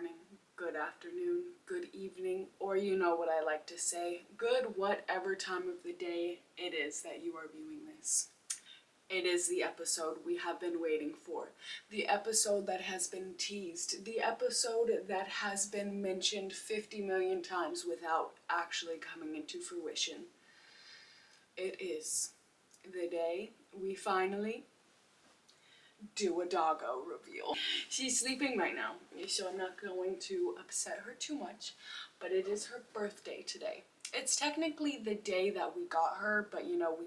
morning, good afternoon, good evening, or you know what I like to say, good whatever time of the day it is that you are viewing this. It is the episode we have been waiting for, the episode that has been teased, the episode that has been mentioned 50 million times without actually coming into fruition. It is the day we finally do a doggo reveal. She's sleeping right now, so I'm not going to upset her too much, but it is her birthday today. It's technically the day that we got her, but you know,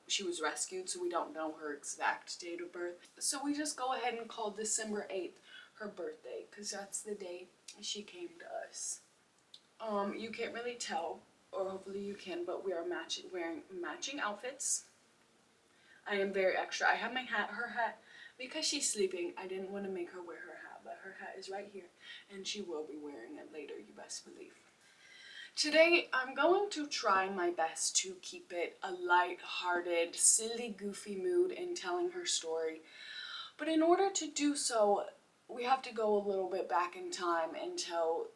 she was rescued, so we don't know her exact date of birth. So we just go ahead and call December 8th her birthday, because that's the day she came to us. You can't really tell, or hopefully you can, but we are wearing matching outfits. I am very extra. I have my hat, her hat, because she's sleeping. I didn't want to make her wear her hat, but her hat is right here, and she will be wearing it later, you best believe. Today, I'm going to try my best to keep it a light-hearted, silly, goofy mood in telling her story. But in order to do so, we have to go a little bit back in time and tell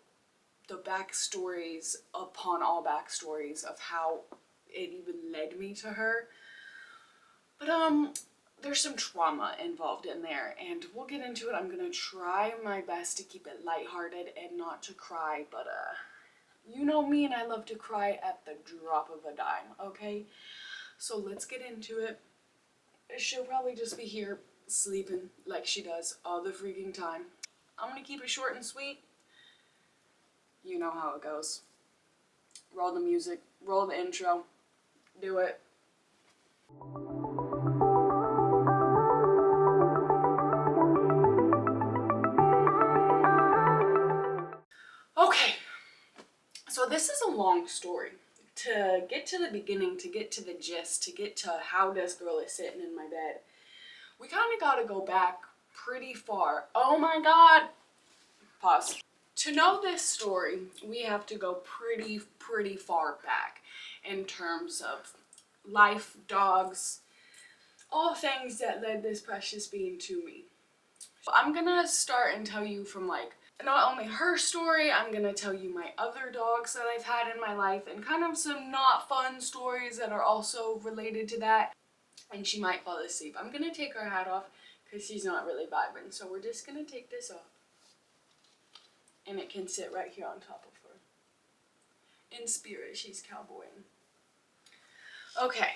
the backstories upon all backstories of how it even led me to her. But there's some trauma involved in there, and we'll get into it. I'm gonna try my best to keep it lighthearted and not to cry, but you know me and I love to cry at the drop of a dime, okay? So let's get into it. She'll probably just be here sleeping like she does all the freaking time. I'm gonna keep it short and sweet. You know how it goes. Roll the music, roll the intro, do it. Okay, so this is a long story. To get to the beginning, to get to the gist, to get to how this girl is sitting in my bed, we kind of got to go back pretty far. Oh my god! Pause. To know this story, we have to go pretty far back in terms of life, dogs, all things that led this precious being to me. I'm gonna start and tell you from like not only her story, I'm gonna tell you my other dogs that I've had in my life and kind of some not fun stories that are also related to that, and she might fall asleep. I'm gonna take her hat off because she's not really vibing, so we're just gonna take this off and it can sit right here on top of her. In spirit, she's cowboying. Okay.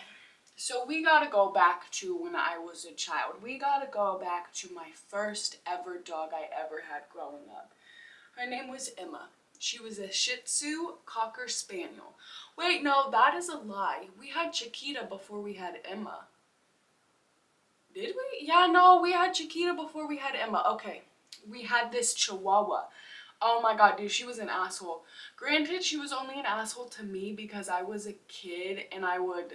So we gotta go back to when I was a child. We gotta go back to my first ever dog I ever had growing up. Her name was Emma. She was a Shih Tzu Cocker Spaniel. Wait, no, that is a lie. We had Chiquita before we had Emma. Did we? Yeah, no, we had Chiquita before we had Emma. Okay, we had this Chihuahua. Oh my god, dude, she was an asshole. Granted, she was only an asshole to me because I was a kid and I would...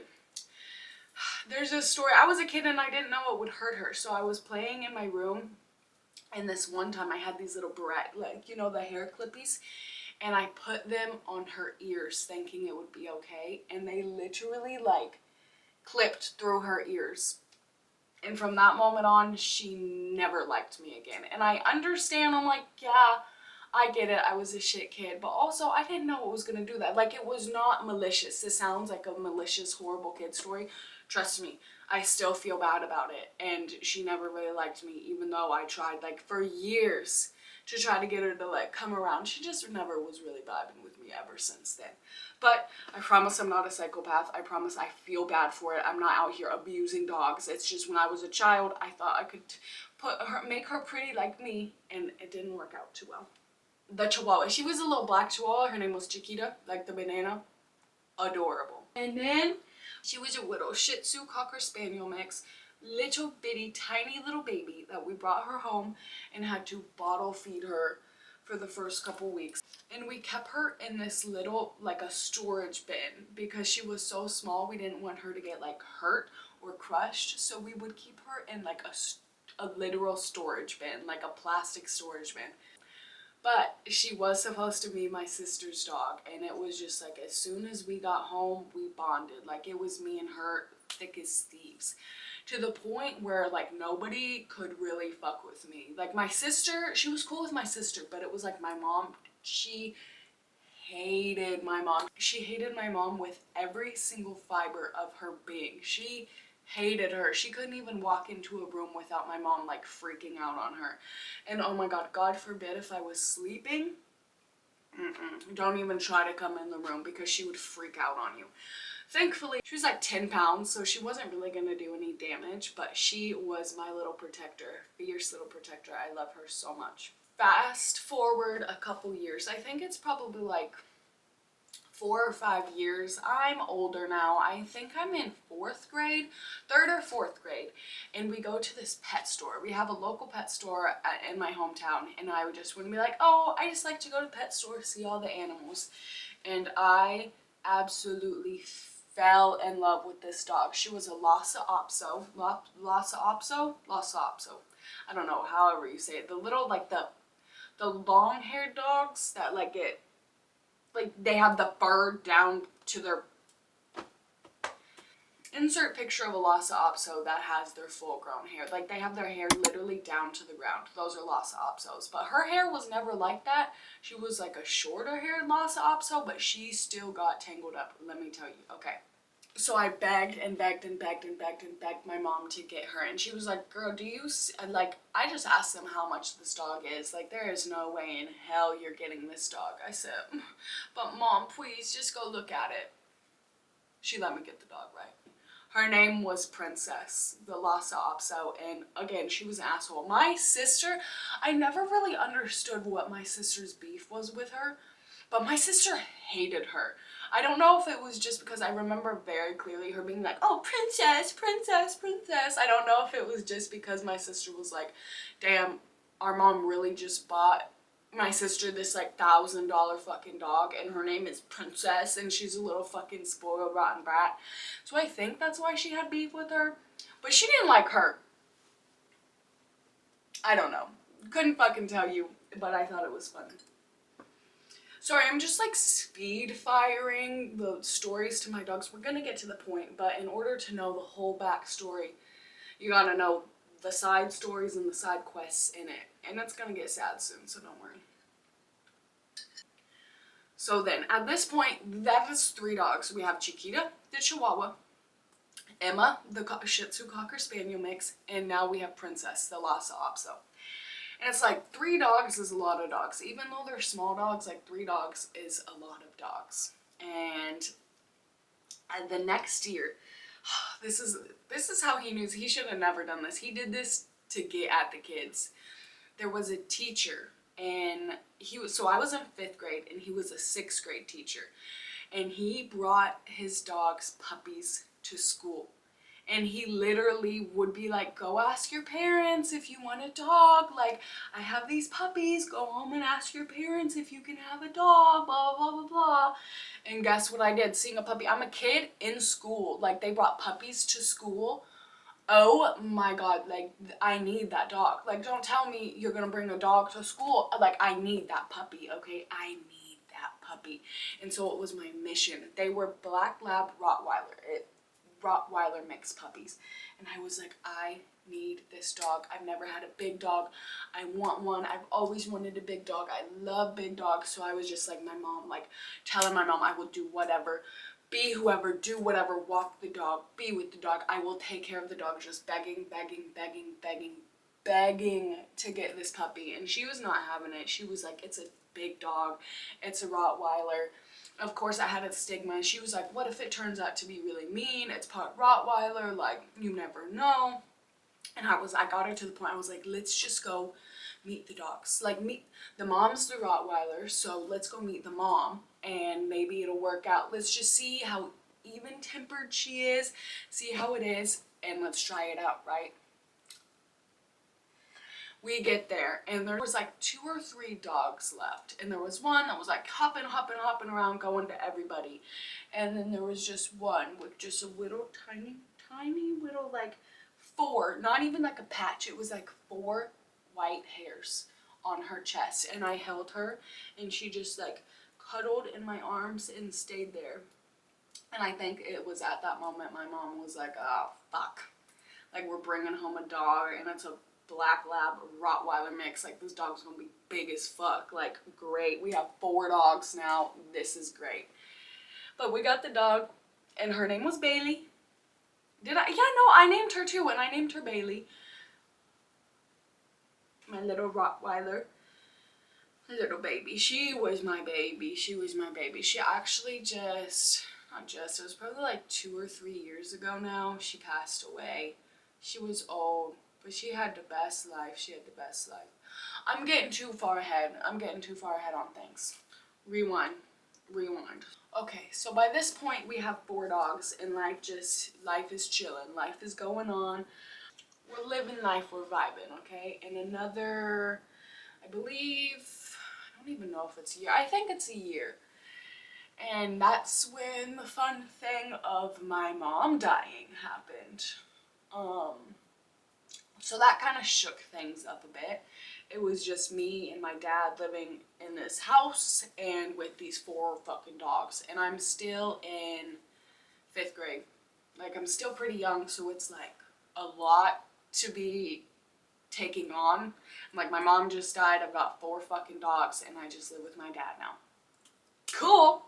There's a story. I was a kid and I didn't know it would hurt her. So I was playing in my room, and this one time I had these little like, you know, the hair clippies, and I put them on her ears thinking it would be okay, and they literally like clipped through her ears. And from that moment on, she never liked me again. And I understand, I'm like, yeah, I get it, I was a shit kid, but also I didn't know it was gonna do that. Like, it was not malicious. This sounds like a malicious, horrible kid story. Trust me, I still feel bad about it, and she never really liked me, even though I tried, like, for years to try to get her to, like, come around. She just never was really vibing with me ever since then. But I promise I'm not a psychopath. I promise I feel bad for it. I'm not out here abusing dogs. It's just when I was a child, I thought I could make her pretty like me, and it didn't work out too well. The Chihuahua. She was a little black Chihuahua. Her name was Chiquita, like the banana. Adorable. And then she was a little Shih Tzu Cocker Spaniel mix. Little bitty, tiny little baby that we brought her home and had to bottle feed her for the first couple weeks. And we kept her in this little, like a storage bin, because she was so small we didn't want her to get like hurt or crushed. So we would keep her in like a literal storage bin, like a plastic storage bin. But she was supposed to be my sister's dog, and it was just like as soon as we got home, we bonded. Like, it was me and her thick as thieves. to the point where like nobody could really fuck with me. Like my sister, she was cool with my sister, but it was like my mom, she hated my mom. She hated my mom with every single fiber of her being. She hated her. She couldn't even walk into a room without my mom like freaking out on her. And oh my god, God forbid if I was sleeping, don't even try to come in the room because she would freak out on you. Thankfully, she was like 10 pounds, so she wasn't really gonna do any damage, but she was my little protector, fierce little protector. I love her so much. Fast forward a couple years, I think it's probably like 4 or 5 years. I'm older now. I think I'm in 4th grade, 3rd or 4th grade, and we go to this pet store. We have a local pet store in my hometown, and I would just want to be like, oh, I just like to go to the pet store, see all the animals. And I absolutely fell in love with this dog. She was a Lhasa Apso. Lhasa Apso. I don't know, however you say it. The little, like the long-haired dogs that like get, like they have the fur down to their, insert picture of a Lhasa Apso that has their full grown hair. Like they have their hair literally down to the ground. Those are Lhasa Apsos. But her hair was never like that. She was like a shorter haired Lhasa Apso, but she still got tangled up, let me tell you. Okay. So I begged and begged and begged and begged and begged my mom to get her, and she was like, girl, do you like, I just asked them how much this dog is. Like, there is no way in hell you're getting this dog. I said, but mom, please just go look at it. She let me get the dog, right? Her name was Princess, the Lhasa Apso, and again, she was an asshole. My sister, I never really understood what my sister's beef was with her, but my sister hated her. I don't know if it was just because I remember very clearly her being like, oh, princess, princess, princess. I don't know if it was just because my sister was like, damn, our mom really just bought my sister this like $1,000 fucking dog and her name is Princess and she's a little fucking spoiled rotten brat. So I think that's why she had beef with her. But she didn't like her. I don't know. Couldn't fucking tell you, but I thought it was fun. Sorry, I'm just like speed firing the stories to my dogs. We're gonna get to the point, but in order to know the whole backstory, you gotta know the side stories and the side quests in it. And it's gonna get sad soon, so don't worry. So then, at this point, that is 3 dogs. We have Chiquita, the Chihuahua, Emma, the Shih Tzu Cocker Spaniel mix, and now we have Princess, the Lhasa Apso. And it's like 3 dogs is a lot of dogs. Even though they're small dogs, like 3 dogs is a lot of dogs. And the next year, this is how he knew. He should have never done this. He did this to get at the kids. There was a teacher, and I was in 5th grade, and he was a 6th grade teacher. And he brought his dog's puppies to school. And he literally would be like, go ask your parents if you want a dog. Like, I have these puppies. Go home and ask your parents if you can have a dog, blah, blah, blah, blah. And guess what I did? Seeing a puppy. I'm a kid in school. Like, they brought puppies to school. Oh my god, like, I need that dog. Like, don't tell me you're gonna bring a dog to school. Like, I need that puppy, okay? I need that puppy. And so it was my mission. They were Black Lab Rottweiler mixed puppies. And I was like, I need this dog. I've never had a big dog. I want one. I've always wanted a big dog. I love big dogs. So I was just like my mom, like telling my mom I will do whatever, be whoever, do whatever, walk the dog, be with the dog. I will take care of the dog, just begging to get this puppy. And she was not having it. She was like, it's a big dog. It's a Rottweiler. Of course, I had a stigma. She was like, what if it turns out to be really mean? It's part Rottweiler. Like, you never know. And I got her to the point, I was like, let's just go meet the dogs. Like, the mom's the Rottweiler, so let's go meet the mom. And maybe it'll work out. Let's just see how even-tempered she is. See how it is. And let's try it out, right? We get there, and there was like 2 or 3 dogs left, and there was one that was like hopping around, going to everybody, and then there was just one with just a little tiny little, like 4, not even like a patch, it was like 4 white hairs on her chest, and I held her, and she just like cuddled in my arms and stayed there. And I think it was at that moment my mom was like, oh fuck, Like, we're bringing home a dog, and it's a black lab Rottweiler mix. Like, this dog's gonna be big as fuck. Like, great. We have 4 dogs now. This is great. But we got the dog, and her name was Bailey. Did I? Yeah, no, I named her too, and I named her Bailey. My little Rottweiler. Little baby. She was my baby. She was my baby. She actually it was probably like 2 or 3 years ago now. She passed away. She was old, but she had the best life. She had the best life. I'm getting too far ahead. I'm getting too far ahead on things. Rewind. Okay, so by this point we have 4 dogs, and life is chilling. Life is going on. We're living life, we're vibing, okay? And another, I believe, I don't even know if it's a year. I think it's a year. And that's when the fun thing of my mom dying happened. So that kind of shook things up a bit. It was just me and my dad living in this house and with these 4 fucking dogs. And I'm still in 5th grade. Like, I'm still pretty young, so it's like a lot to be taking on. Like, my mom just died, I've got 4 fucking dogs, and I just live with my dad now. Cool!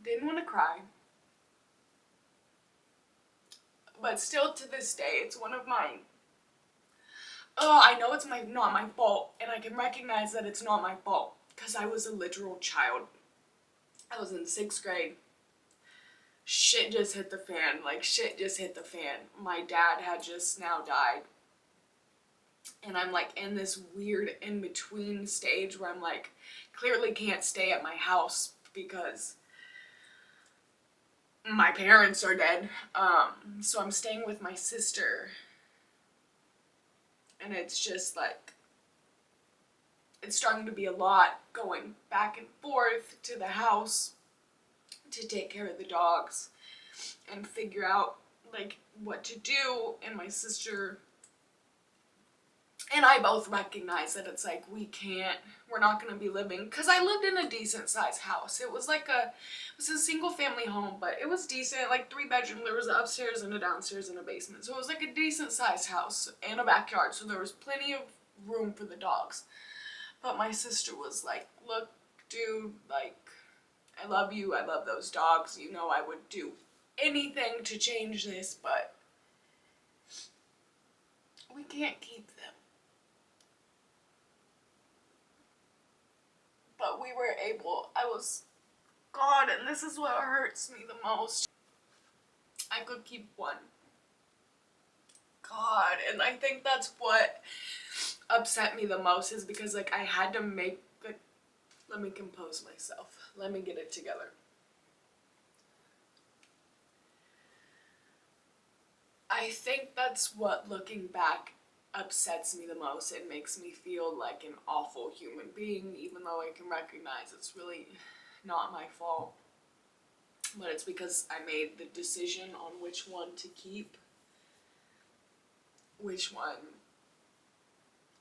Didn't want to cry. But still to this day, it's one of my... I know it's not my fault, and I can recognize that it's not my fault, because I was a literal child. I was in 6th grade. Shit just hit the fan. Like, shit just hit the fan. My dad had just now died. And I'm like in this weird in-between stage where I'm like, clearly can't stay at my house because my parents are dead. So I'm staying with my sister. And it's just like, it's starting to be a lot going back and forth to the house to take care of the dogs and figure out like what to do. And my sister and I both recognize that it's like we're not going to be living, because I lived in a decent sized house. It was a single family home, but it was decent, like 3 bedrooms. There was an upstairs and a downstairs and a basement. So it was like a decent sized house and a backyard. So there was plenty of room for the dogs. But my sister was like, look, dude, like, I love you. I love those dogs. You know, I would do anything to change this, but we can't keep them. But we were able, God, and this is what hurts me the most. I could keep 1. God, and I think that's what upset me the most, is because like I had to let me compose myself. Let me get it together. I think that's what, looking back, upsets me the most. It makes me feel like an awful human being, even though I can recognize it's really not my fault. But it's because I made the decision on which one to keep, which one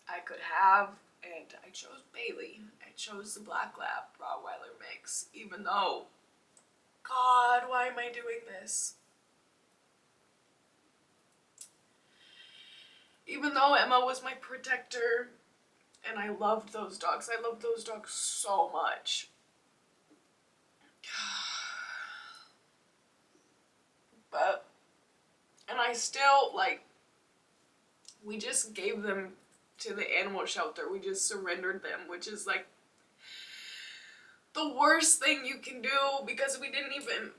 I could have, and I chose Bailey. I chose the Black Lab Rottweiler mix, even though, God, why am I doing this? Even though Emma was my protector, and I loved those dogs. I loved those dogs so much. But, and I still, like, we just gave them to the animal shelter. We just surrendered them, which is, like, the worst thing you can do, because we didn't even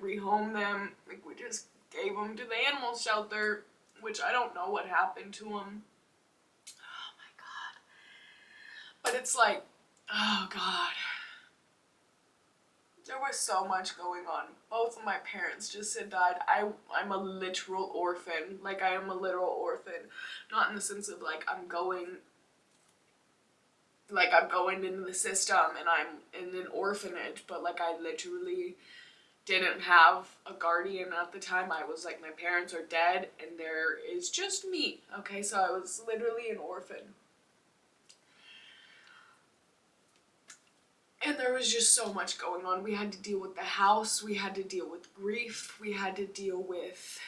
rehome them. Like, we just gave them to the animal shelter, which I don't know what happened to them. Oh my God. But it's like, oh God. There was so much going on. Both of my parents just had died. I'm a literal orphan. Like, I am a literal orphan. Not in the sense of like I'm going into the system and I'm in an orphanage, but like I literally didn't have a guardian at the time. I was like, my parents are dead and there is just me. Okay, so I was literally an orphan. And there was just so much going on. We had to deal with the house, we had to deal with grief, we had to deal with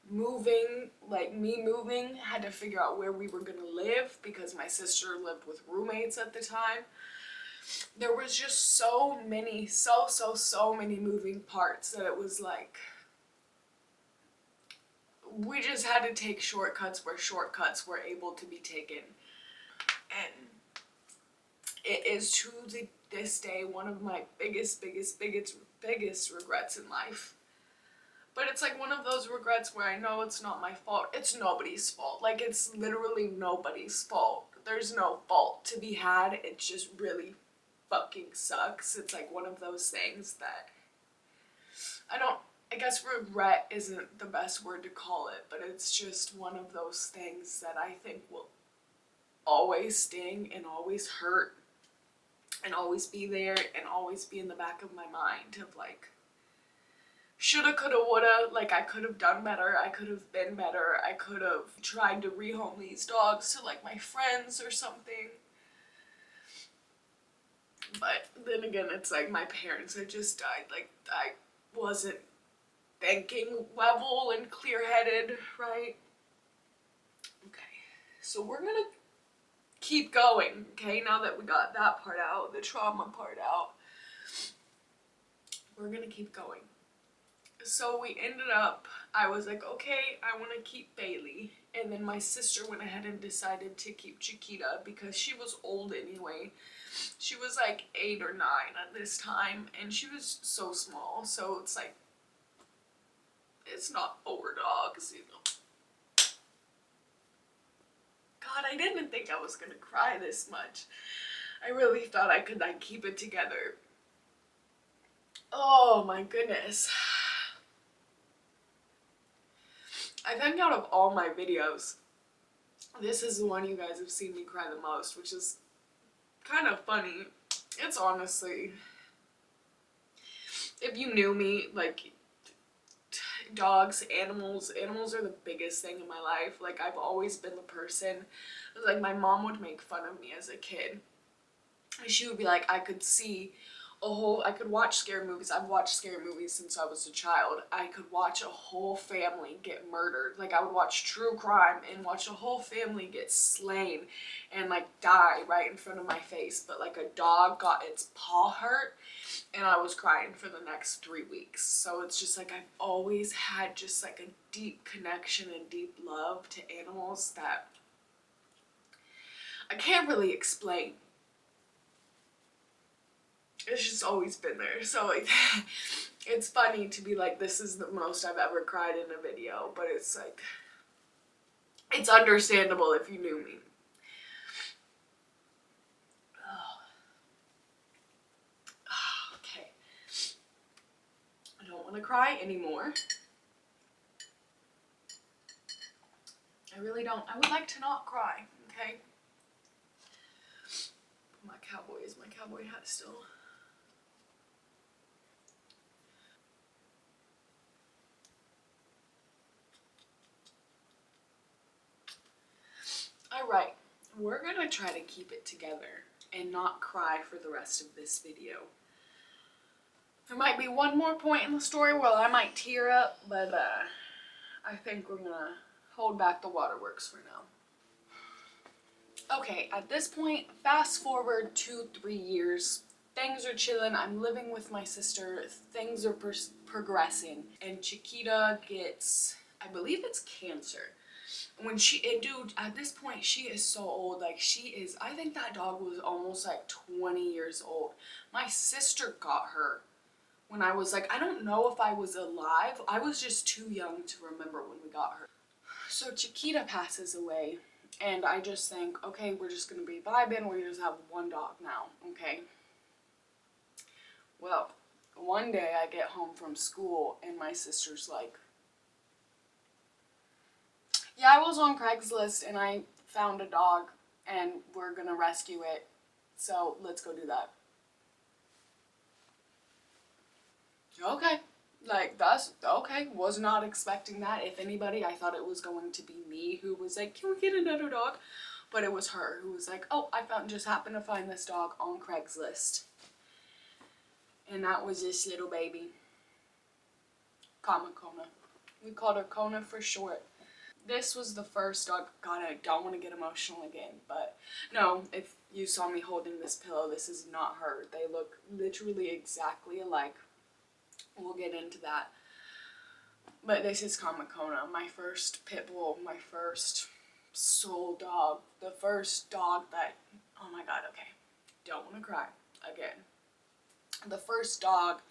moving, like me moving, had to figure out where we were gonna live because my sister lived with roommates at the time. There was just so many, so many moving parts that it was like, we just had to take shortcuts where shortcuts were able to be taken. And it is to this day one of my biggest regrets in life. But it's like one of those regrets where I know it's not my fault. It's nobody's fault. Like, it's literally nobody's fault. There's no fault to be had. It just really fucking sucks. It's like one of those things that I guess regret isn't the best word to call it, but it's just one of those things that I think will always sting and always hurt and always be there and always be in the back of my mind of like, shoulda, coulda, woulda, like I could have done better, I could have been better, I could have tried to rehome these dogs to like my friends or something. But then again, it's like my parents had just died, like I wasn't thinking level and clear-headed, right? Okay, so we're gonna keep going, okay, now that we got that part out, the trauma part out, we're gonna keep going. So we ended up, I was like, okay, I want to keep Bailey. And then my sister went ahead and decided to keep Chiquita because she was old anyway. She was like 8 or 9 at this time, and she was so small. So it's like, it's not 4 dogs, you know. God, I didn't think I was going to cry this much. I really thought I could like keep it together. Oh my goodness. I think out of all my videos, this is the one you guys have seen me cry the most, which is kind of funny. It's honestly, if you knew me, like, dogs, animals are the biggest thing in my life. Like, I've always been the person, like, my mom would make fun of me as a kid. She would be like, I could watch scary movies. I've watched scary movies since I was a child. I could watch a whole family get murdered. Like, I would watch true crime and watch a whole family get slain and like die right in front of my face. But like a dog got its paw hurt and I was crying for the next 3 weeks. So it's just like I've always had just like a deep connection and deep love to animals that I can't really explain. It's just always been there. So like, it's funny to be like, this is the most I've ever cried in a video, but it's like, it's understandable if you knew me. Okay. I don't want to cry anymore. I really don't. I would like to not cry, okay? My cowboy hat still. Alright, we're gonna try to keep it together and not cry for the rest of this video. There might be one more point in the story where I might tear up, but I think we're gonna hold back the waterworks for now. Okay, at this point, fast forward 2-3 years, things are chilling, I'm living with my sister, things are progressing, and Chiquita gets, I believe it's cancer. Dude, at this point, she is so old. Like, I think that dog was almost like 20 years old. My sister got her when I was like, I don't know if I was alive. I was just too young to remember when we got her. So Chiquita passes away, and I just think, okay, we're just gonna be vibing. We just have one dog now, okay? Well, one day I get home from school, and my sister's like, yeah, I was on Craigslist and I found a dog and we're gonna rescue it. So let's go do that. Okay. Like, that's okay. Was not expecting that. If anybody, I thought it was going to be me who was like, can we get another dog? But it was her who was like, oh, just happened to find this dog on Craigslist. And that was this little baby, Kona. We called her Kona for short. This was the first dog. God, I don't want to get emotional again, but no, if you saw me holding this pillow, this is not her. They look literally exactly alike. We'll get into that. But this is Kona, my first pit bull, my first soul dog, the first dog that, oh my god, okay, don't want to cry again. The first dog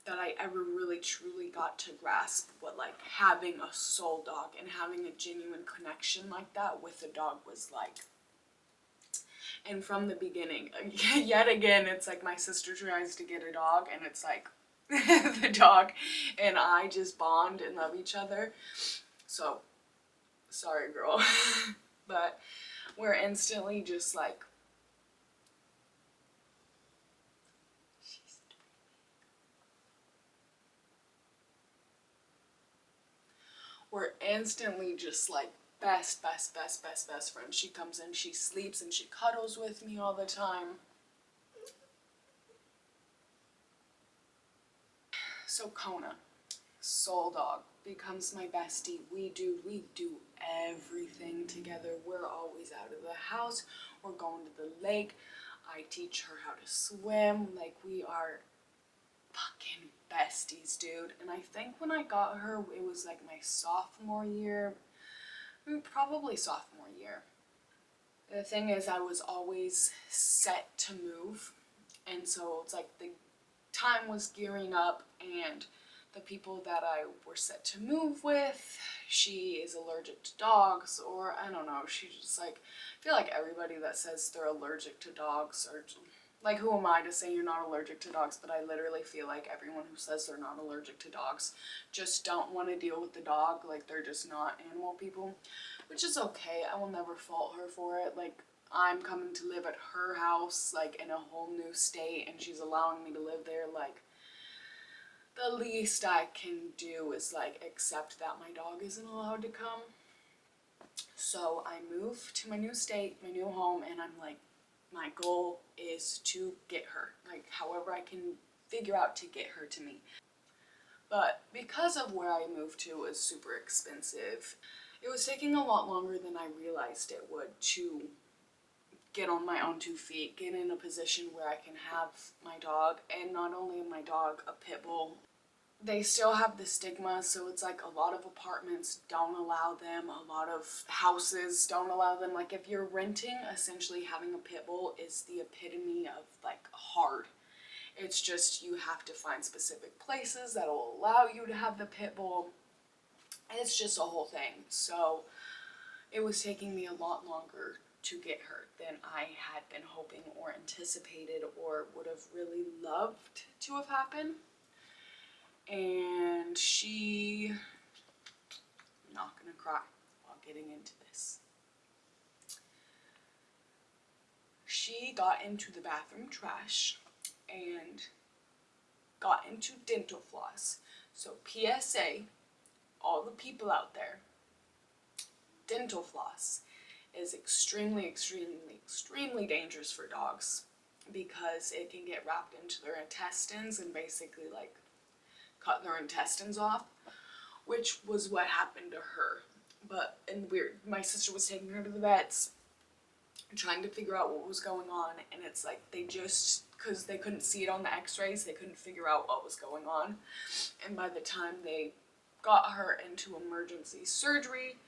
that I ever really truly got to grasp what like having a soul dog and having a genuine connection like that with a dog was like. And from the beginning, yet again, it's like my sister tries to get a dog and it's like the dog and I just bond and love each other. So, sorry girl, but we're instantly just like, we're instantly just like best friends. She comes in, she sleeps and she cuddles with me all the time. So Kona, soul dog, becomes my bestie. We do everything together. We're always out of the house. We're going to the lake. I teach her how to swim. Like, we are fucking besties, dude. And I think when I got her, it was like my sophomore year. Probably sophomore year. The thing is, I was always set to move. And so it's like the time was gearing up and the people that I were set to move with, she is allergic to dogs, or I don't know, she's just like, I feel like everybody that says they're allergic to dogs, or like, who am I to say you're not allergic to dogs, but I literally feel like everyone who says they're not allergic to dogs just don't want to deal with the dog, like they're just not animal people, which is okay. I will never fault her for it. Like, I'm coming to live at her house, like, in a whole new state, and she's allowing me to live there. Like, the least I can do is, like, accept that my dog isn't allowed to come. So I move to my new state, my new home, and I'm like, my goal is to get her. Like, however I can figure out to get her to me. But because of where I moved to was super expensive, it was taking a lot longer than I realized it would to get on my own 2 feet, get in a position where I can have my dog, and not only my dog, a pit bull. They still have the stigma, so it's like a lot of apartments don't allow them, a lot of houses don't allow them. Like, if you're renting, essentially having a pit bull is the epitome of like hard. It's just you have to find specific places that will allow you to have the pit bull. It's just a whole thing. So it was taking me a lot longer to get her than I had been hoping or anticipated or would have really loved to have happened. And I'm not gonna cry while getting into this. She got into the bathroom trash and got into dental floss. So PSA, all the people out there, dental floss is extremely dangerous for dogs because it can get wrapped into their intestines and basically like cut their intestines off, which was what happened to her. But, and weird, my sister was taking her to the vets, trying to figure out what was going on, and it's like they just, because they couldn't see it on the x-rays, they couldn't figure out what was going on. And by the time they got her into emergency surgery,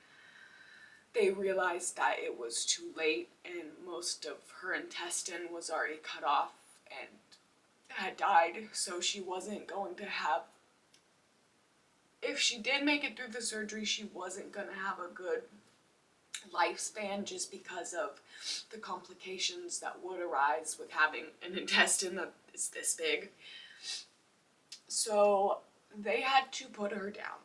they realized that it was too late and most of her intestine was already cut off and had died, so she wasn't going to have, if she did make it through the surgery, she wasn't going to have a good lifespan just because of the complications that would arise with having an intestine that is this big. So they had to put her down.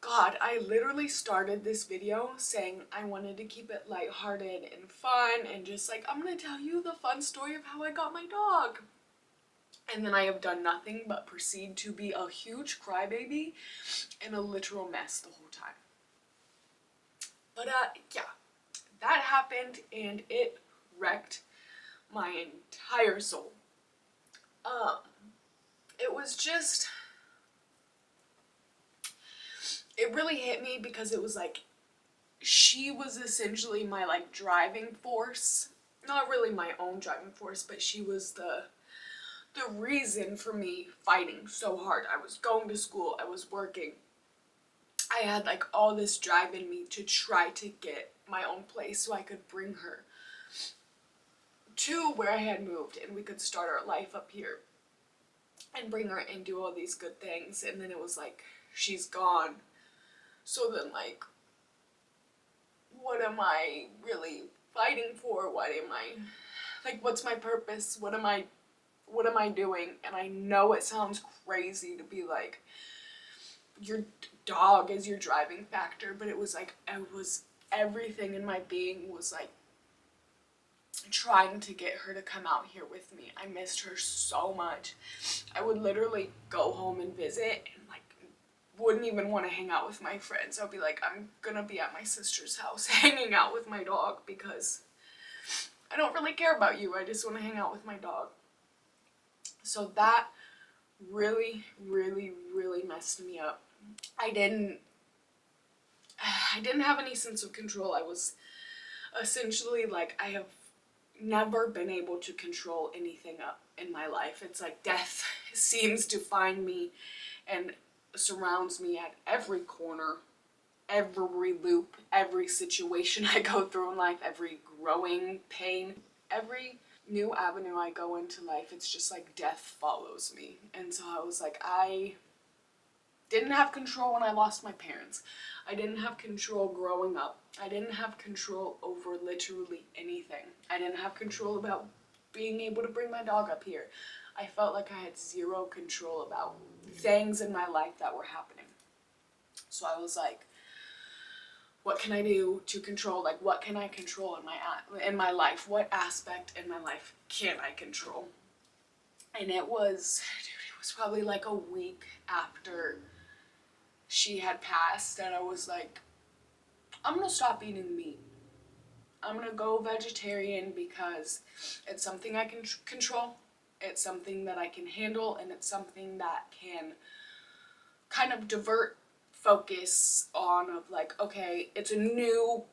God, I literally started this video saying I wanted to keep it lighthearted and fun and just like, I'm gonna tell you the fun story of how I got my dog. And then I have done nothing but proceed to be a huge crybaby and a literal mess the whole time. But yeah, that happened and it wrecked my entire soul. Um, it was just, it really hit me because it was like, she was essentially my like driving force. Not really my own driving force, but she was the reason for me fighting so hard. I was going to school, I was working. I had like all this drive in me to try to get my own place so I could bring her to where I had moved and we could start our life up here and bring her and do all these good things. And then it was like, she's gone. So then like, what am I really fighting for? What am I, like, what's my purpose? What am I doing? And I know it sounds crazy to be like, your dog is your driving factor, but it was like, everything in my being was like trying to get her to come out here with me. I missed her so much. I would literally go home and visit and like wouldn't even want to hang out with my friends. I'd be like, I'm gonna be at my sister's house hanging out with my dog because I don't really care about you. I just want to hang out with my dog. So that really, really, really messed me up. I didn't have any sense of control. I was essentially like, I have never been able to control anything up in my life. It's like death seems to find me and surrounds me at every corner, every loop, every situation I go through in life, every growing pain, every new avenue I go into life, it's just like death follows me. And so I was like, I didn't have control when I lost my parents. I didn't have control growing up. I didn't have control over literally anything. I didn't have control about being able to bring my dog up here. I felt like I had zero control about things in my life that were happening. So I was like, what can I do to control? Like, what can I control in my life? What aspect in my life can I control? And it was probably like a week after she had passed that I was like, I'm gonna stop eating meat. I'm gonna go vegetarian because it's something I can control. It's something that I can handle, and it's something that can kind of divert focus on of like, okay, it's a new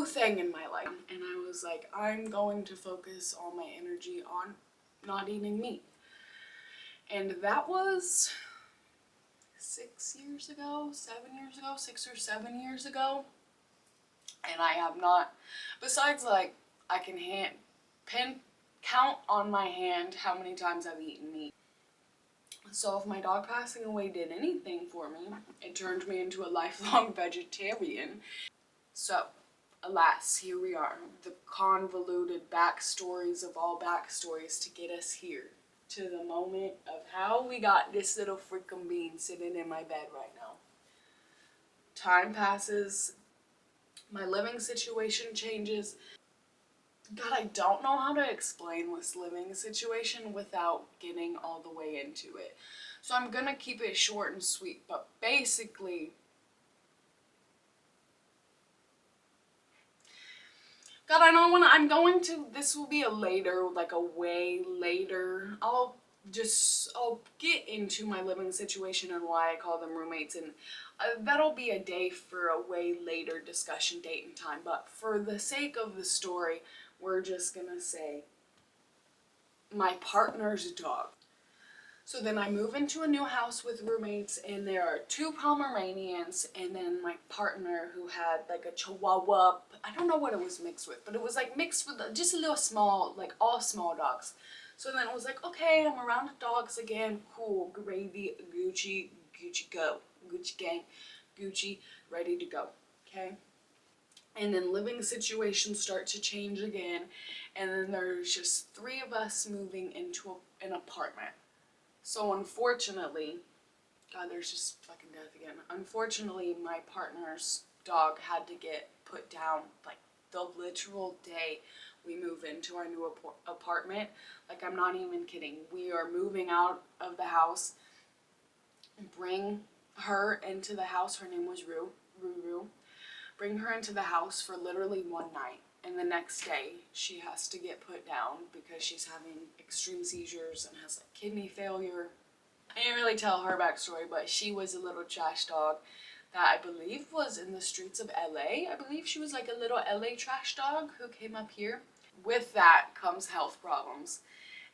thing in my life. And I was like, I'm going to focus all my energy on not eating meat. And that was 6 years ago, 7 years ago, 6 or 7 years ago. And I have not, besides like, I can count on my hand how many times I've eaten meat. So if my dog passing away did anything for me, it turned me into a lifelong vegetarian. So, alas, here we are, the convoluted backstories of all backstories to get us here, to the moment of how we got this little freaking bean sitting in my bed right now. Time passes, my living situation changes. God, I don't know how to explain this living situation without getting all the way into it. So I'm gonna keep it short and sweet, but basically, God, I don't wanna, this will be a later, like a way later. I'll get into my living situation and why I call them roommates, and that'll be a day for a way later discussion date and time. But for the sake of the story, we're just gonna say my partner's dog. So then I move into a new house with roommates, and there are 2 Pomeranians and then my partner who had like a Chihuahua. I don't know what it was mixed with, but it was like mixed with just a little small, like all small dogs. So then it was like, okay, I'm around the dogs again. Cool, gravy, Gucci, Gucci go. Gucci gang, Gucci, ready to go. Okay? And then living situations start to change again. And then there's just 3 of us moving into an apartment. So unfortunately, God, there's just fucking death again. Unfortunately, my partner's dog had to get put down like the literal day we move into our new apartment. Like, I'm not even kidding. We are moving out of the house, bring her into the house. Her name was Ruru. bring her into the house for literally one night, and the next day she has to get put down because she's having extreme seizures and has like kidney failure. I didn't really tell her backstory, but she was a little trash dog that I believe was in the streets of LA. I believe she was like a little LA trash dog who came up here. With that comes health problems,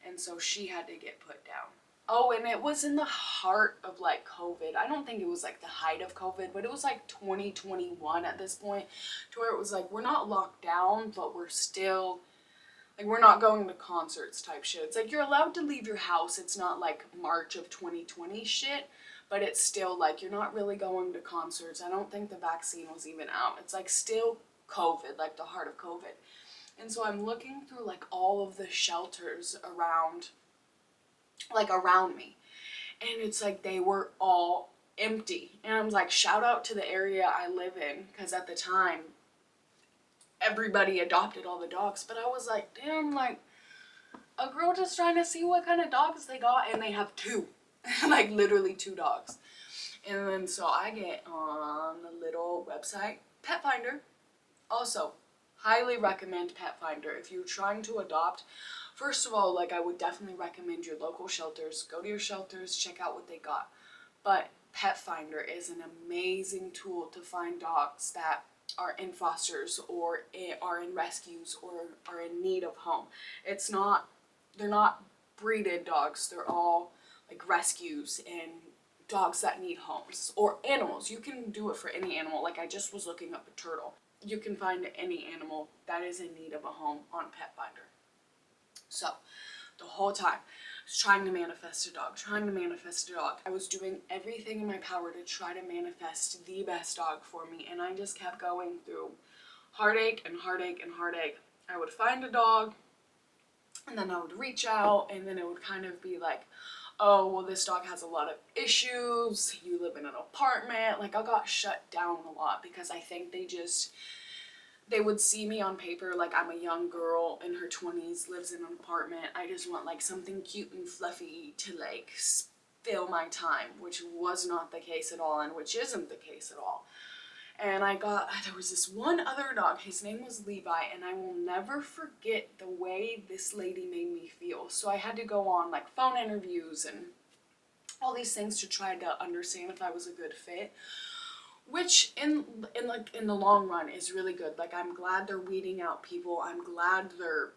and so she had to get put down. Oh, and it was in the heart of like COVID. I don't think it was like the height of COVID, but it was like 2021 at this point, to where it was like, we're not locked down, but we're still, like, we're not going to concerts type shit. It's like, you're allowed to leave your house. It's not like March of 2020 shit, but it's still like, you're not really going to concerts. I don't think the vaccine was even out. It's like still COVID, like the heart of COVID. And so I'm looking through like all of the shelters around, like around me, and it's like they were all empty. And I was like, shout out to the area I live in, because at the time everybody adopted all the dogs. But I was like, damn, like a girl just trying to see what kind of dogs they got, and they have two like literally two dogs. And then so I get on the little website Pet Finder. Also highly recommend Pet Finder if you're trying to adopt. First of all, like, I would definitely recommend your local shelters. Go to your shelters, check out what they got. But Pet Finder is an amazing tool to find dogs that are in fosters or are in rescues or are in need of home. They're not breeded dogs. They're all like rescues and dogs that need homes, or animals. You can do it for any animal. Like, I just was looking up a turtle. You can find any animal that is in need of a home on Pet Finder. So the whole time I was trying to manifest a dog, I was doing everything in my power to try to manifest the best dog for me, and I just kept going through heartache and heartache and heartache. I would find a dog, and then I would reach out, and then it would kind of be like, oh, well, this dog has a lot of issues, you live in an apartment. Like, I got shut down a lot because I think they would see me on paper like I'm a young girl in her 20s, lives in an apartment. I just want like something cute and fluffy to like fill my time, which was not the case at all, and which isn't the case at all. And there was this one other dog, his name was Levi, and I will never forget the way this lady made me feel. So I had to go on like phone interviews and all these things to try to understand if I was a good fit. Which in the long run is really good. Like, I'm glad they're weeding out people. I'm glad they're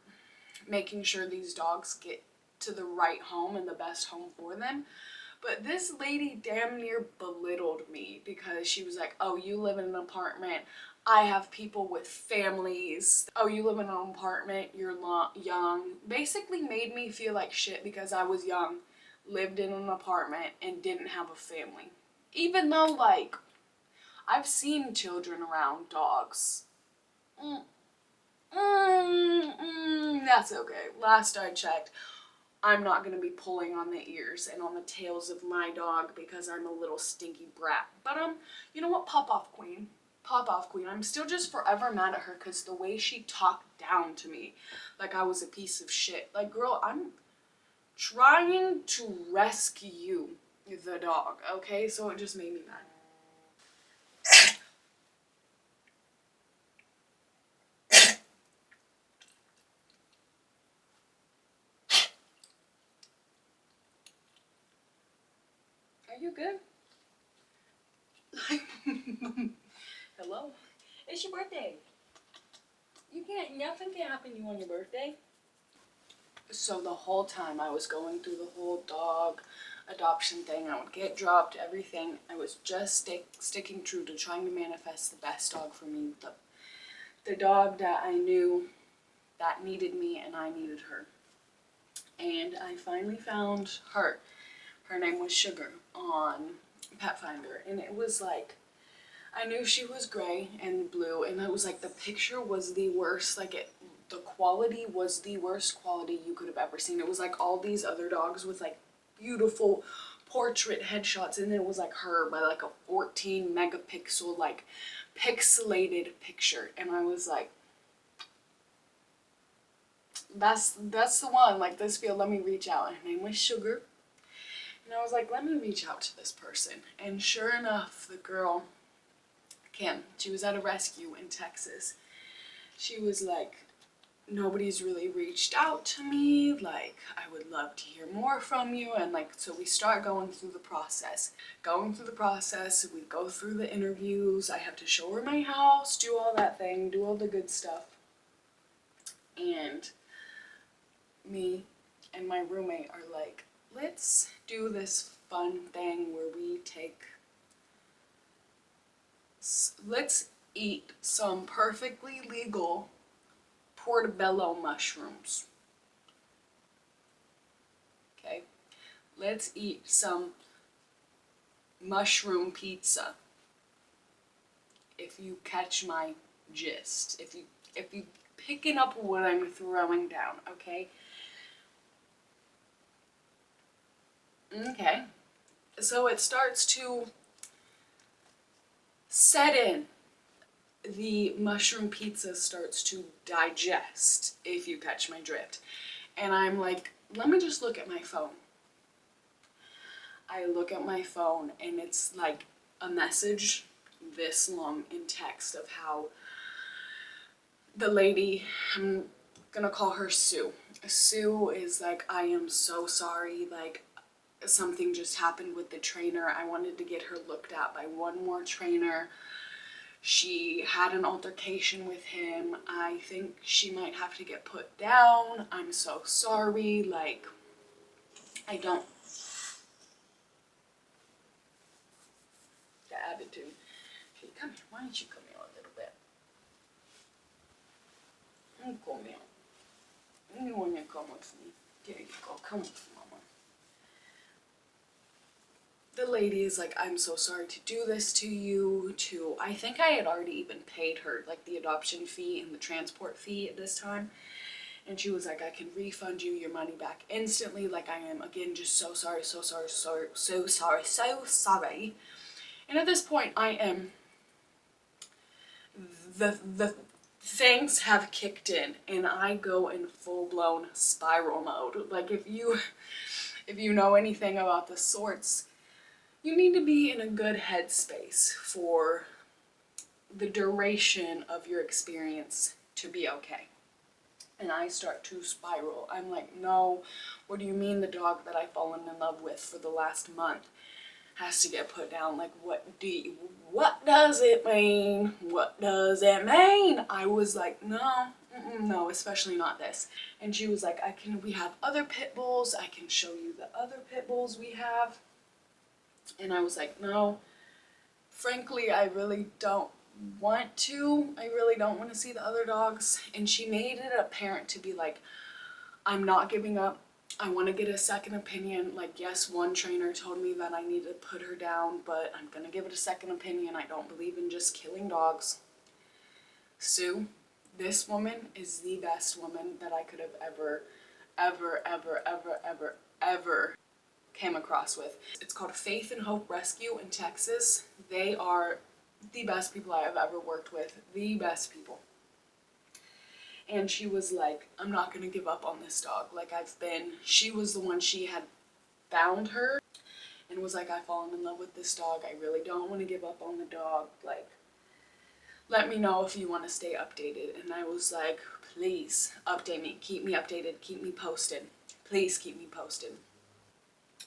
making sure these dogs get to the right home and the best home for them. But this lady damn near belittled me because she was like, oh, you live in an apartment. I have people with families. Oh, you live in an apartment. You're young. Basically made me feel like shit because I was young, lived in an apartment, and didn't have a family. Even though, like, I've seen children around dogs. That's okay. Last I checked, I'm not going to be pulling on the ears and on the tails of my dog because I'm a little stinky brat. But, you know what? Pop off, queen. Pop off, queen. I'm still just forever mad at her because the way she talked down to me like I was a piece of shit. Like, girl, I'm trying to rescue the dog, okay? So it just made me mad. Are you good? Hello? It's your birthday. Nothing can happen to you on your birthday. So the whole time I was going through the whole dog adoption thing, I would get dropped, everything. I was just sticking true to trying to manifest the best dog for me. The dog that I knew that needed me and I needed her. And I finally found her. Her name was Sugar on Pet Finder, and it was like, I knew she was gray and blue, and it was like the picture was the worst. Like, the quality was the worst quality you could have ever seen. It was like all these other dogs with like beautiful portrait headshots, and then it was like her by like a 14 megapixel like pixelated picture, and I was like, that's the one. Like, this field, let me reach out. And her name was Sugar. And I was like, let me reach out to this person. And sure enough, the girl Kim, she was at a rescue in Texas. She was like, nobody's really reached out to me, like I would love to hear more from you. And like, so we start going through the process, we go through the interviews, I have to show her my house, do all that thing, do all the good stuff. And me and my roommate are like, let's do this fun thing where let's eat some perfectly legal portobello mushrooms. Okay, let's eat some mushroom pizza. If you catch my gist, if you picking up what I'm throwing down, okay? Okay. So it starts to set in. The mushroom pizza starts to digest, if you catch my drift. And I'm like, let me just look at my phone. I look at my phone and it's like a message this long in text of how the lady, I'm gonna call her Sue. Sue is like, I am so sorry, like something just happened with the trainer. I wanted to get her looked at by one more trainer. She had an altercation with him. I think she might have to get put down. I'm so sorry, like, I don't. The attitude. Hey, come here, why don't you come here a little bit? Come here. You want to come with me? There you go, come with mama. The lady is like, I'm so sorry to do this to you, I think I had already even paid her like the adoption fee and the transport fee at this time. And she was like, I can refund you your money back instantly. Like, I am, again, just so sorry, so sorry, so sorry, so sorry. And at this point, I am, the things have kicked in and I go in full-blown spiral mode. Like, if you know anything about the sorts, you need to be in a good headspace for the duration of your experience to be okay. And I start to spiral. I'm like, no, what do you mean the dog that I've fallen in love with for the last month has to get put down? Like, what does it mean? What does it mean? I was like, no, no, especially not this. And she was like, we have other pit bulls. I can show you the other pit bulls we have. And I was like, no, frankly, I really don't want to. I really don't want to see the other dogs. And she made it apparent to be like, I'm not giving up. I want to get a second opinion. Like, yes, one trainer told me that I need to put her down, but I'm going to give it a second opinion. I don't believe in just killing dogs. Sue, this woman is the best woman that I could have ever came across with. It's called Faith and Hope Rescue in Texas. They are the best people I have ever worked with. The best people. And she was like, I'm not gonna give up on this dog. Like, she was the one, she had found her and was like, I've fallen in love with this dog. I really don't want to give up on the dog. Like, let me know if you want to stay updated. And I was like, please update me. Keep me updated. Keep me posted. Please keep me posted.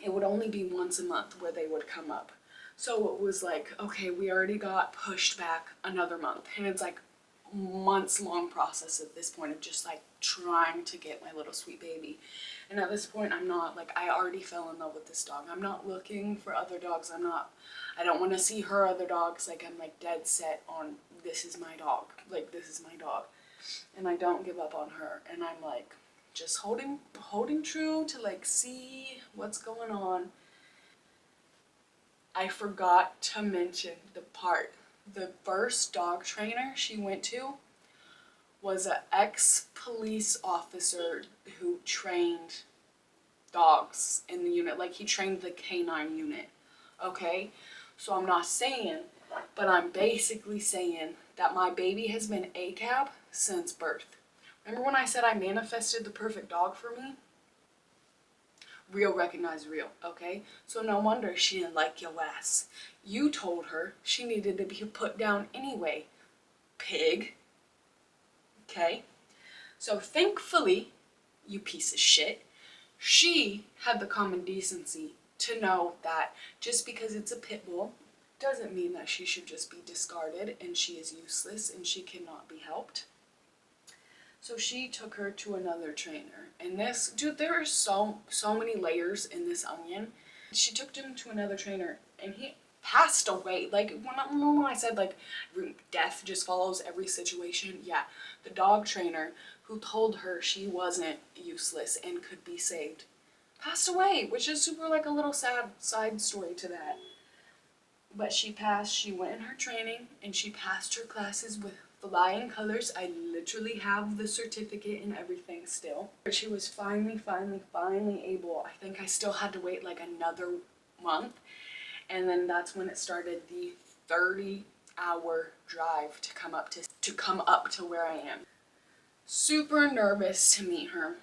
It would only be once a month where they would come up. So it was like, okay, we already got pushed back another month. And it's like months long process at this point of just like trying to get my little sweet baby. And at this point, I'm not, like, I already fell in love with this dog. I'm not looking for other dogs. I don't want to see her other dogs. Like, I'm like dead set on, this is my dog. Like, this is my dog. And I don't give up on her. And I'm like, just holding true to like see what's going on. I forgot to mention the first dog trainer she went to was an ex-police officer who trained dogs in the unit. Like, he trained the canine unit, okay? So I'm not saying, but I'm basically saying that my baby has been ACAB since birth. Remember when I said I manifested the perfect dog for me? Real recognize real, okay? So no wonder she didn't like your ass. You told her she needed to be put down anyway, pig. Okay? So thankfully, you piece of shit, she had the common decency to know that just because it's a pit bull doesn't mean that she should just be discarded and she is useless and she cannot be helped. So she took her to another trainer. And this, dude, there are so many layers in this onion. She took him to another trainer and he passed away. Like, when I said, like, death just follows every situation, yeah. The dog trainer who told her she wasn't useless and could be saved passed away, which is super, like, a little sad side story to that. But she passed, she went in her training, and she passed her classes with flying colors. I literally have the certificate and everything still. She was finally able. I think I still had to wait like another month. And then that's when it started the 30-hour drive to come up to where I am. Super nervous to meet her.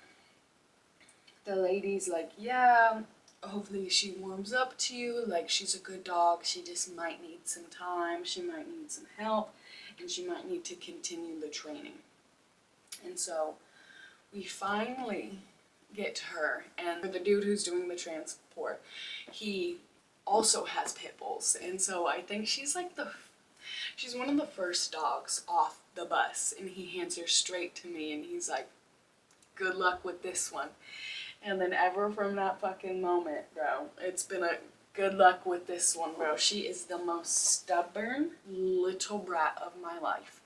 The lady's like, yeah, hopefully she warms up to you, like she's a good dog, she just might need some time, she might need some help, and she might need to continue the training. And so we finally get to her, and the dude who's doing the transport, he also has pit bulls, and so I think she's like she's one of the first dogs off the bus, and he hands her straight to me, and he's like, good luck with this one. And then ever from that fucking moment, bro, it's been a good luck with this one, bro. She is the most stubborn little brat of my life.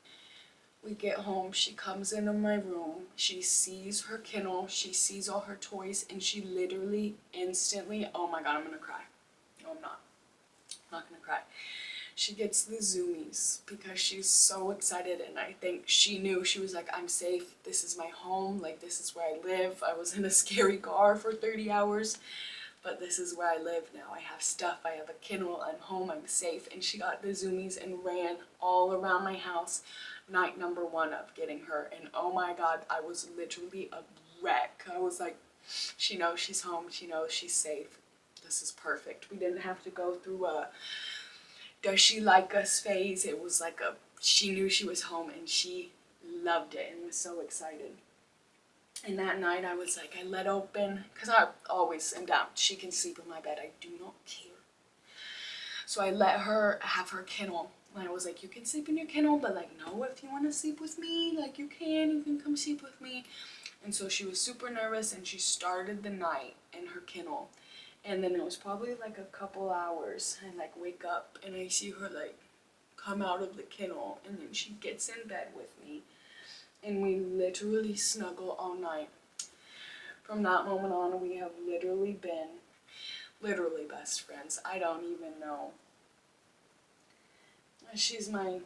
We get home, she comes into my room, she sees her kennel, she sees all her toys, and she literally instantly, oh my god, I'm gonna cry. No, I'm not. I'm not gonna cry. She gets the zoomies because she's so excited, and I think she knew, she was like, I'm safe, this is my home, like this is where I live. I was in a scary car for 30 hours, but this is where I live now. I have stuff, I have a kennel, I'm home, I'm safe. And she got the zoomies and ran all around my house, night number 1 of getting her, and oh my god, I was literally a wreck. I was like, she knows she's home, she knows she's safe. This is perfect. We didn't have to go through a does she like us phase. It was like she knew she was home and she loved it and was so excited. And that night I was like, I let open, because I always am down. She can sleep in my bed. I do not care. So I let her have her kennel. And I was like, you can sleep in your kennel, but like, no, if you want to sleep with me, like you can come sleep with me. And so she was super nervous and she started the night in her kennel. And then it was probably like a couple hours, and like wake up and I see her like come out of the kennel, and then she gets in bed with me and we literally snuggle all night. From that moment on, we have literally been best friends. I don't even know. She's my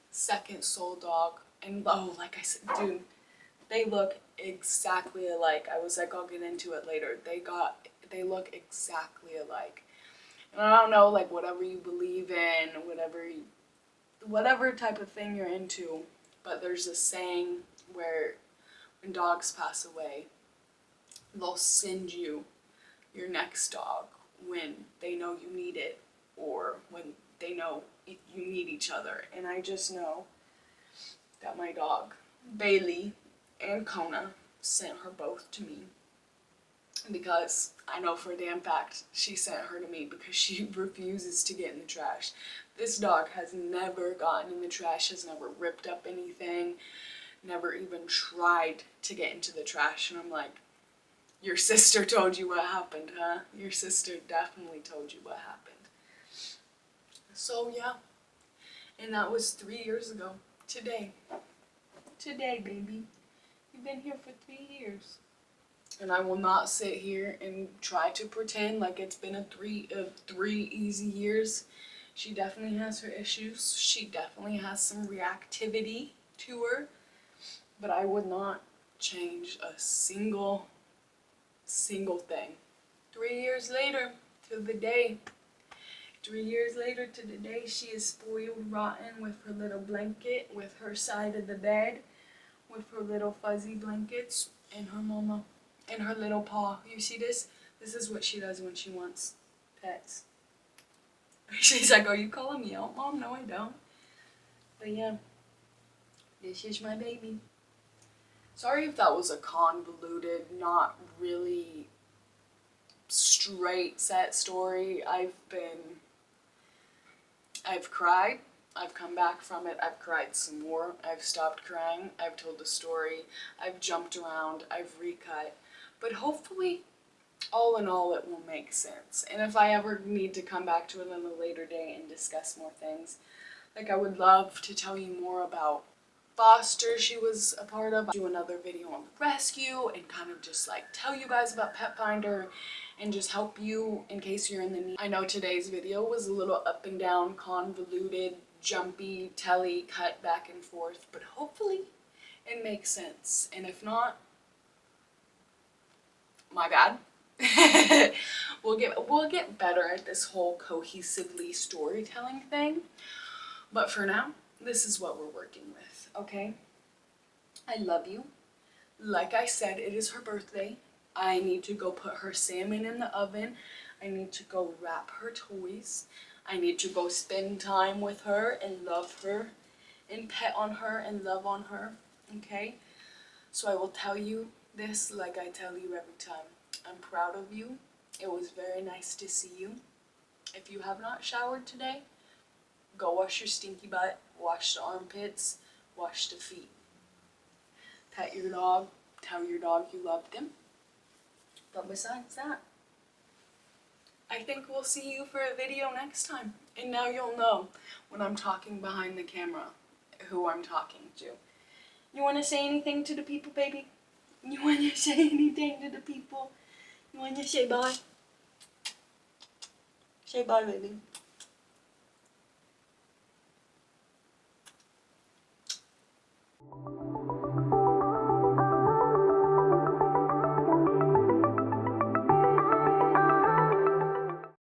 second soul dog, and oh, like I said, dude, they look exactly alike. I was like, I'll get into it later. They look exactly alike. And I don't know, like, whatever you believe in, whatever type of thing you're into, but there's a saying where when dogs pass away, they'll send you your next dog when they know you need it, or when they know you need each other. And I just know that my dog, Bailey and Kona, sent her both to me, because I know for a damn fact she sent her to me because she refuses to get in the trash. This dog has never gotten in the trash, has never ripped up anything, never even tried to get into the trash. And I'm like, your sister told you what happened, huh? Your sister definitely told you what happened. So yeah, and that was 3 years ago. Today, baby. You've been here for 3 years. And I will not sit here and try to pretend like it's been a three easy years. She definitely has her issues. She definitely has some reactivity to her. But I would not change a single thing. 3 years later to the day. 3 years later to the day, she is spoiled rotten with her little blanket, with her side of the bed, with her little fuzzy blankets, and her mama. in her little paw. You see this? This is what she does when she wants pets. She's like, are you calling me out, Mom? No, I don't. But yeah, this is my baby. Sorry if that was a convoluted, not really straight set story. I've cried. I've come back from it. I've cried some more. I've stopped crying. I've told the story. I've jumped around. I've recut. But hopefully, all in all, it will make sense. And if I ever need to come back to it on a later day and discuss more things, like I would love to tell you more about Foster she was a part of. Do another video on the rescue and kind of just like tell you guys about Pet Finder and just help you in case you're in the need. I know today's video was a little up and down, convoluted, jumpy, telly, cut back and forth, but hopefully it makes sense. And if not, my bad. We'll get better at this whole cohesively storytelling thing. But for now, this is what we're working with, okay? I love you. Like I said, it is her birthday. I need to go put her salmon in the oven. I need to go wrap her toys. I need to go spend time with her and love her and pet on her and love on her, okay? So I will tell you this like I tell you every time. I'm proud of you. It was very nice to see you. If you have not showered today, go wash your stinky butt, wash the armpits, wash the feet. Pet your dog, tell your dog you loved him. But besides that, I think we'll see you for a video next time. And now you'll know when I'm talking behind the camera who I'm talking to. You want to say anything to the people, baby? You want to say anything to the people? You want to say bye? Say bye, baby.